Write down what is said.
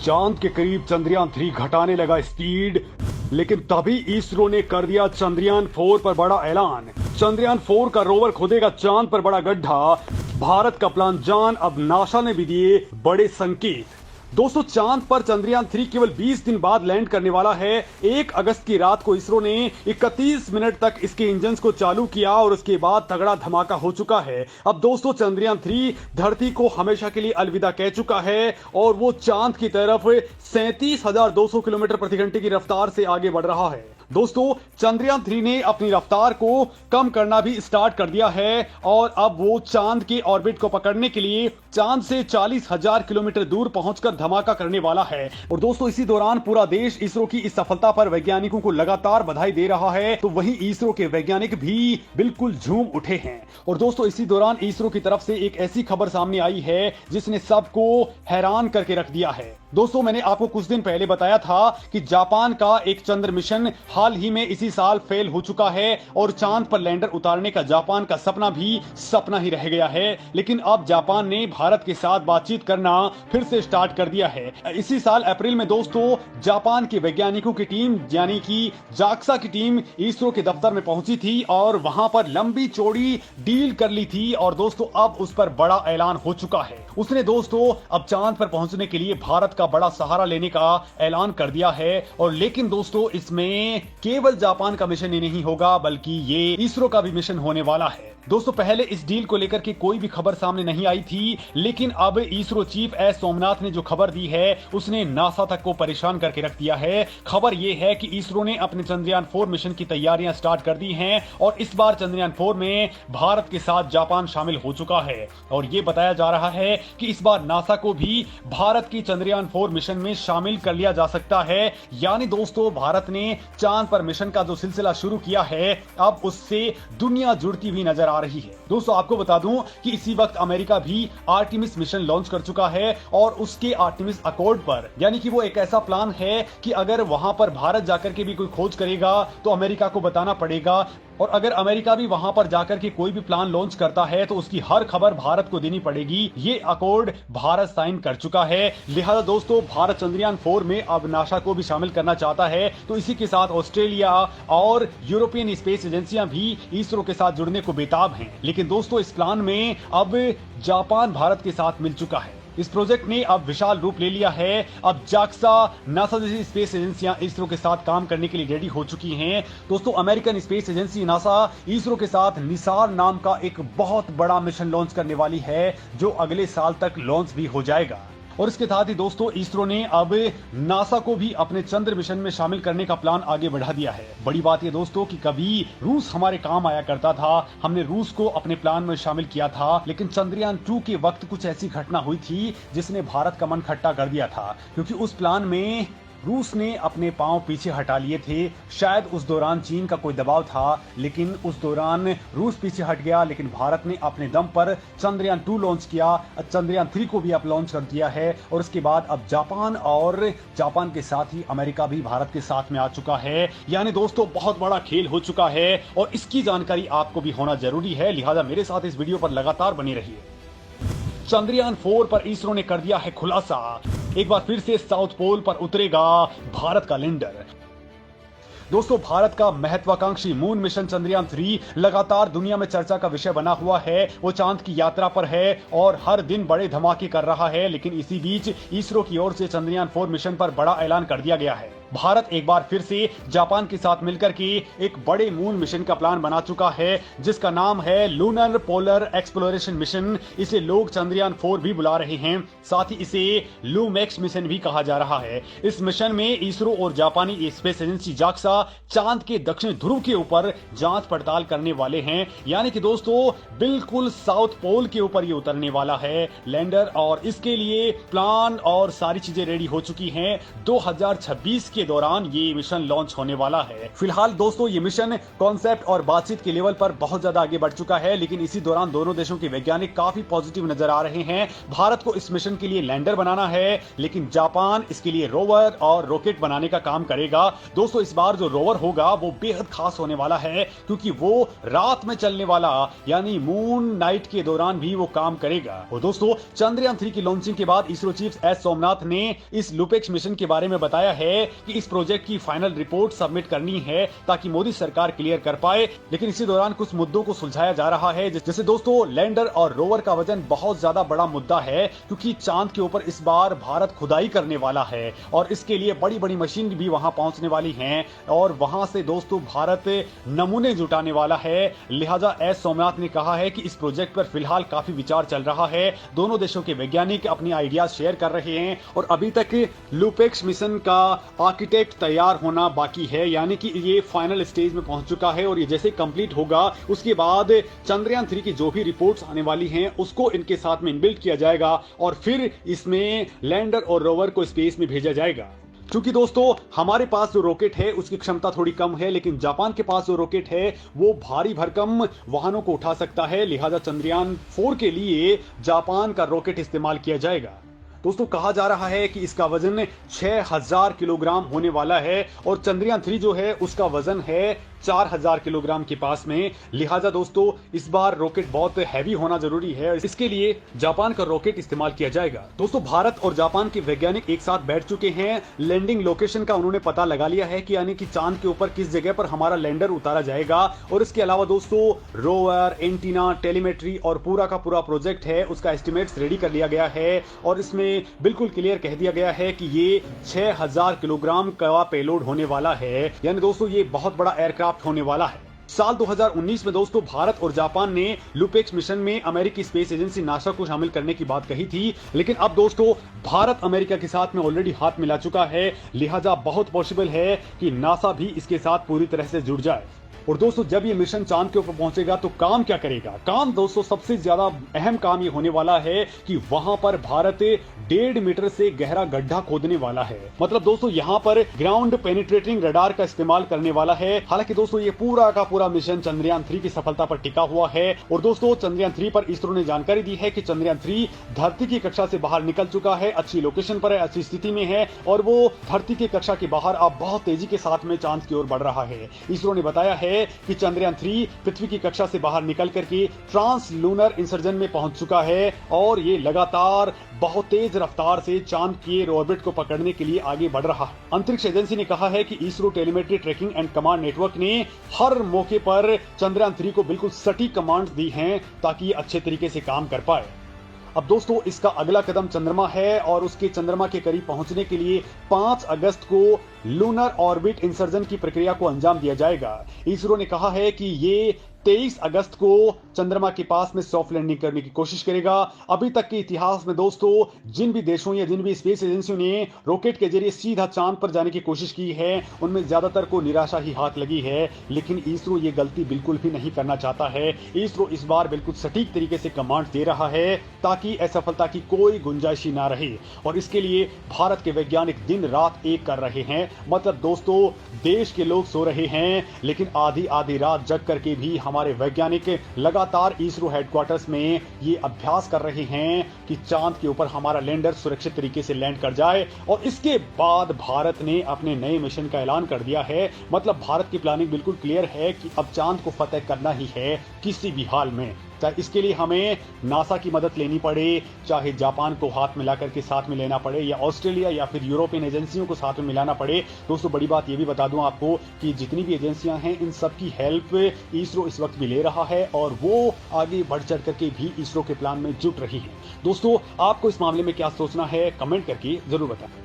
चांद के करीब चंद्रयान-3 घटाने लगा स्पीड, लेकिन तभी इसरो ने कर दिया चंद्रयान-4 पर बड़ा ऐलान। चंद्रयान-4 का रोवर खोदेगा चांद पर बड़ा गड्ढा। भारत का प्लान जान, अब नासा ने भी दिए बड़े संकेत। दोस्तों, चांद पर चंद्रयान-3 केवल 20 दिन बाद लैंड करने वाला है। 1 अगस्त की रात को इसरो ने 31 मिनट तक इसके इंजन्स को चालू किया और उसके बाद तगड़ा धमाका हो चुका है। अब दोस्तों, चंद्रयान-3 धरती को हमेशा के लिए अलविदा कह चुका है और वो चांद की तरफ 37,200 किलोमीटर प्रति घंटे की रफ्तार से आगे बढ़ रहा है। दोस्तों, चंद्रयान-3 ने अपनी रफ्तार को कम करना भी स्टार्ट कर दिया है और अब वो चांद के ऑर्बिट को पकड़ने के लिए चांद से 40,000 किलोमीटर दूर पहुंचकर धमाका करने वाला है। और दोस्तों, इसी दौरान पूरा देश इसरो की इस सफलता पर वैज्ञानिकों को लगातार बधाई दे रहा है, तो वहीं इसरो के वैज्ञानिक भी बिल्कुल झूम उठे हैं। और दोस्तों, इसी दौरान इसरो की तरफ से एक ऐसी खबर सामने आई है जिसने सबको हैरान करके रख दिया है। दोस्तों, मैंने आपको कुछ दिन पहले बताया था कि जापान का एक चंद्र मिशन हाल ही में इसी साल फेल हो चुका है और चांद पर लैंडर उतारने का जापान का सपना भी सपना ही रह गया है। लेकिन अब जापान ने भारत के साथ बातचीत करना फिर से स्टार्ट कर दिया है। इसी साल अप्रैल में दोस्तों, जापान के वैज्ञानिकों की टीम यानी कि जाक्सा की टीम इसरो के दफ्तर में पहुंची थी और वहां पर लंबी चौड़ी डील कर ली थी। और दोस्तों, अब उस पर बड़ा ऐलान हो चुका है। उसने दोस्तों अब चांद पर पहुंचने के लिए भारत का बड़ा सहारा लेने का ऐलान कर दिया है। और लेकिन दोस्तों, इसमें केवल जापान का मिशन ही नहीं होगा, बल्कि ये इसरो का भी मिशन होने वाला है। दोस्तों, पहले इस डील को लेकर के कोई भी खबर सामने नहीं आई थी, लेकिन अब इसरो चीफ एस सोमनाथ ने जो खबर दी है उसने नासा तक को परेशान करके रख दिया है। खबर यह है कि इसरो ने अपने चंद्रयान-4 मिशन की तैयारियां स्टार्ट कर दी हैं और इस बार चंद्रयान-4 में भारत के साथ जापान शामिल हो चुका है। और यह बताया जा रहा है कि इस बार नासा को भी भारत की चंद्रयान-4 मिशन में शामिल कर लिया जा सकता है। यानी दोस्तों, भारत ने चांद पर मिशन का जो सिलसिला शुरू किया है, अब उससे दुनिया जुड़ती हुई नजर आ रही है। दोस्तों, आपको बता दूं कि इसी वक्त अमेरिका भी आर्टेमिस मिशन लॉन्च कर चुका है और उसके आर्टेमिस अकॉर्ड पर, यानी कि वो एक ऐसा प्लान है कि अगर वहां पर भारत जाकर के भी कोई खोज करेगा तो अमेरिका को बताना पड़ेगा। और अगर अमेरिका भी वहां पर जाकर के कोई भी प्लान लॉन्च करता है तो उसकी हर खबर भारत को देनी पड़ेगी। ये अकॉर्ड भारत साइन कर चुका है। लिहाजा दोस्तों, भारत चंद्रयान-4 में अब नासा को भी शामिल करना चाहता है, तो इसी के साथ ऑस्ट्रेलिया और यूरोपियन स्पेस एजेंसियां भी इसरो के साथ जुड़ने को बेताब हैं। लेकिन दोस्तों, इस प्लान में अब जापान भारत के साथ मिल चुका है। इस प्रोजेक्ट ने अब विशाल रूप ले लिया है। अब जाक्सा, नासा जैसी स्पेस एजेंसियां इसरो के साथ काम करने के लिए रेडी हो चुकी हैं। दोस्तों, American space agency NASA ISRO के साथ निसार नाम का एक बहुत बड़ा मिशन लॉन्च करने वाली है, जो अगले साल तक लॉन्च भी हो जाएगा। और इसके साथ ही दोस्तों, इसरो ने अब नासा को भी अपने चंद्र मिशन में शामिल करने का प्लान आगे बढ़ा दिया है। बड़ी बात यह दोस्तों कि कभी रूस हमारे काम आया करता था, हमने रूस को अपने प्लान में शामिल किया था, लेकिन चंद्रयान-2 के वक्त कुछ ऐसी घटना हुई थी जिसने भारत का मन खट्टा कर दिया था, क्योंकि उस प्लान में रूस ने अपने पांव पीछे हटा लिए थे। शायद उस दौरान चीन का कोई दबाव था, लेकिन उस दौरान रूस पीछे हट गया। लेकिन भारत ने अपने दम पर चंद्रयान-2 लॉन्च किया, चंद्रयान-3 को भी अब लॉन्च कर दिया है। और उसके बाद अब जापान के साथ ही अमेरिका भी भारत के साथ में आ चुका है। यानी दोस्तों, बहुत बड़ा खेल हो चुका है और इसकी जानकारी आपको भी होना जरूरी है। लिहाजा मेरे साथ इस वीडियो पर लगातार बने रहिए। चंद्रयान-4 पर इसरो ने कर दिया है खुलासा। एक बार फिर से साउथ पोल पर उतरेगा भारत का लैंडर। दोस्तों, भारत का महत्वाकांक्षी मून मिशन चंद्रयान-3 लगातार दुनिया में चर्चा का विषय बना हुआ है। वो चांद की यात्रा पर है और हर दिन बड़े धमाके कर रहा है। लेकिन इसी बीच इसरो की ओर से चंद्रयान-4 मिशन पर बड़ा ऐलान कर दिया गया है। भारत एक बार फिर से जापान के साथ मिलकर के एक बड़े मून मिशन का प्लान बना चुका है, जिसका नाम है लूनर पोलर एक्सप्लोरेशन मिशन। इसे लोग चंद्रयान-4 भी बुला रहे हैं, साथ ही इसे लूमेक्स मिशन भी कहा जा रहा है। इस मिशन में इसरो और जापानी स्पेस एजेंसी जाक्सा चांद के दक्षिण ध्रुव के ऊपर जांच पड़ताल करने वाले हैं। यानी कि दोस्तों, बिल्कुल साउथ पोल के ऊपर ये उतरने वाला है लैंडर। और इसके लिए प्लान और सारी चीजें रेडी हो चुकी हैं। 2026 के के दौरान ये मिशन लॉन्च होने वाला है। फिलहाल दोस्तों ये मिशन कॉन्सेप्ट और बातचीत के लेवल पर बहुत ज्यादा आगे बढ़ चुका है, लेकिन इसी दौरान दोनों देशों के वैज्ञानिक काफी पॉजिटिव नजर आ रहे हैं। भारत को इस मिशन के लिए लैंडर बनाना है, लेकिन जापान इसके लिए रोवर और रॉकेट बनाने का काम करेगा। दोस्तों इस बार जो रोवर होगा वो बेहद खास होने वाला है, क्योंकि वो रात में चलने वाला यानी मून नाइट के दौरान भी वो काम करेगा। और दोस्तों चंद्रयान 3 की लॉन्चिंग के बाद इसरो चीफ एस सोमनाथ ने इस लुपेक्स मिशन के बारे में बताया है कि इस प्रोजेक्ट की फाइनल रिपोर्ट सबमिट करनी है ताकि मोदी सरकार क्लियर कर पाए। लेकिन इसी दौरान कुछ मुद्दों को सुलझाया जा रहा है, जैसे दोस्तों लैंडर और रोवर का वजन बहुत ज्यादा बड़ा मुद्दा है, क्योंकि चांद के ऊपर इस बार भारत खुदाई करने वाला है और इसके लिए बड़ी बड़ी मशीन भी वहां पहुंचने वाली हैं और वहां से दोस्तों भारत नमूने जुटाने वाला है। लिहाजा एस सोमनाथ ने कहा है कि इस प्रोजेक्ट पर फिलहाल काफी विचार चल रहा है। दोनों देशों के वैज्ञानिक अपनी आइडियाज शेयर कर रहे हैं और अभी तक लुपेक्स मिशन का आर्किटेक्ट तैयार होना बाकी है, यानी कि ये फाइनल स्टेज में पहुंच चुका है और ये जैसे कंप्लीट होगा उसके बाद चंद्रयान 3 की जो भी रिपोर्ट्स आने वाली हैं उसको इनके साथ में इनबिल्ट किया जाएगा और फिर इसमें लैंडर और रोवर को स्पेस में भेजा जाएगा। क्योंकि दोस्तों हमारे पास जो रॉकेट है उसकी क्षमता थोड़ी कम है, लेकिन जापान के पास जो रॉकेट है वो भारी भरकम वाहनों को उठा सकता है। लिहाजा चंद्रयान 4 के लिए जापान का रॉकेट इस्तेमाल किया जाएगा। दोस्तों कहा जा रहा है कि इसका वजन 6000 किलोग्राम होने वाला है और चंद्रयान 3 जो है उसका वजन है 4000 किलोग्राम के पास में। लिहाजा दोस्तों इस बार रॉकेट बहुत हैवी होना जरूरी है, इसके लिए जापान का रॉकेट इस्तेमाल किया जाएगा। दोस्तों भारत और जापान के वैज्ञानिक एक साथ बैठ चुके हैं, लैंडिंग लोकेशन का उन्होंने पता लगा लिया है कि यानी कि चांद के ऊपर किस जगह पर हमारा लैंडर उतारा जाएगा। और इसके अलावा दोस्तों रोवर, एंटीना, टेलीमेट्री और पूरा का पूरा प्रोजेक्ट है उसका एस्टिमेट्स रेडी कर लिया गया है और इसमें बिल्कुल क्लियर कह दिया गया है कि ये 6000 किलोग्राम का पेलोड होने वाला है, यानी दोस्तों ये बहुत बड़ा एयरक्राफ्ट होने वाला है। साल 2019 में दोस्तों भारत और जापान ने लुपेक्स मिशन में अमेरिकी स्पेस एजेंसी नासा को शामिल करने की बात कही थी, लेकिन अब दोस्तों भारत अमेरिका के साथ में ऑलरेडी हाथ मिला चुका है। लिहाजा बहुत पॉसिबल है कि नासा भी इसके साथ पूरी तरह से जुड़ जाए। और दोस्तों जब ये मिशन चांद के ऊपर पहुंचेगा तो काम क्या करेगा? काम दोस्तों सबसे ज्यादा अहम काम ये होने वाला है कि वहां पर भारत 1.5 मीटर से गहरा गड्ढा खोदने वाला है। मतलब दोस्तों यहाँ पर ग्राउंड पेनिट्रेटिंग रडार का इस्तेमाल करने वाला है। हालांकि दोस्तों ये पूरा का पूरा मिशन चंद्रयान 3 की सफलता पर टिका हुआ है। और दोस्तों चंद्रयान 3 पर इसरो ने जानकारी दी है कि चंद्रयान 3 धरती की कक्षा से बाहर निकल चुका है, अच्छी लोकेशन पर है, अच्छी स्थिति में है और वो धरती की कक्षा के बाहर अब बहुत तेजी के साथ में चांद की ओर बढ़ रहा है। इसरो ने बताया है कि चंद्रयान 3 पृथ्वी की कक्षा से बाहर निकल करके ट्रांस लूनर इंसर्जन में पहुंच चुका है और ये लगातार बहुत तेज रफ्तार से चांद के ऑर्बिट को पकड़ने के लिए आगे बढ़ रहा है। अंतरिक्ष एजेंसी ने कहा है कि ISRO telemetry tracking and command network ने हर मौके पर चंद्रयान 3 को बिल्कुल सटीक कमांड्स दी हैं ताकि ये अच्छे तरीके से काम कर पाए। अब दोस्तों इसका अगला कदम चंद्रमा है और उसके चंद्रमा के करीब पहुंचने के लिए 5 अगस्त को लूनर ऑर्बिट इंसर्जन की प्रक्रिया को अंजाम दिया जाएगा। इसरो ने कहा है कि ये 23 अगस्त को चंद्रमा के पास में सॉफ्ट लैंडिंग करने की कोशिश करेगा। अभी तक के इतिहास में दोस्तों जिन भी देशों या जिन भी स्पेस एजेंसियों ने रॉकेट के जरिए सीधा चांद पर जाने की कोशिश की है उनमें ज्यादातर को निराशा ही हाथ लगी है, लेकिन इसरो ये गलती बिल्कुल भी नहीं करना चाहता है। इसरो इस बार बिल्कुल सटीक तरीके से कमांड दे रहा है ताकि असफलता की कोई गुंजाइश ही ना रहे और इसके लिए भारत के वैज्ञानिक दिन रात एक कर रहे हैं। मतलब दोस्तों देश के लोग सो रहे हैं, लेकिन आधी आधी रात जग करके भी हमारे वैज्ञानिक लगातार इसरो हेडक्वार्टर्स में ये अभ्यास कर रहे हैं कि चांद के ऊपर हमारा लैंडर सुरक्षित तरीके से लैंड कर जाए। और इसके बाद भारत ने अपने नए मिशन का ऐलान कर दिया है। मतलब भारत की प्लानिंग बिल्कुल क्लियर है कि अब चांद को फतेह करना ही है किसी भी हाल में, चाहे इसके लिए हमें नासा की मदद लेनी पड़े, चाहे जापान को हाथ मिलाकर के साथ में लेना पड़े या ऑस्ट्रेलिया या फिर यूरोपियन एजेंसियों को साथ में मिलाना पड़े। दोस्तों बड़ी बात यह भी बता दूं आपको कि जितनी भी एजेंसियां हैं इन सब की हेल्प इसरो इस वक्त भी ले रहा है और वो आगे बढ़ चढ़ करके भी इसरो के प्लान में जुट रही है। दोस्तों आपको इस मामले में क्या सोचना है कमेंट करके जरूर बताएं।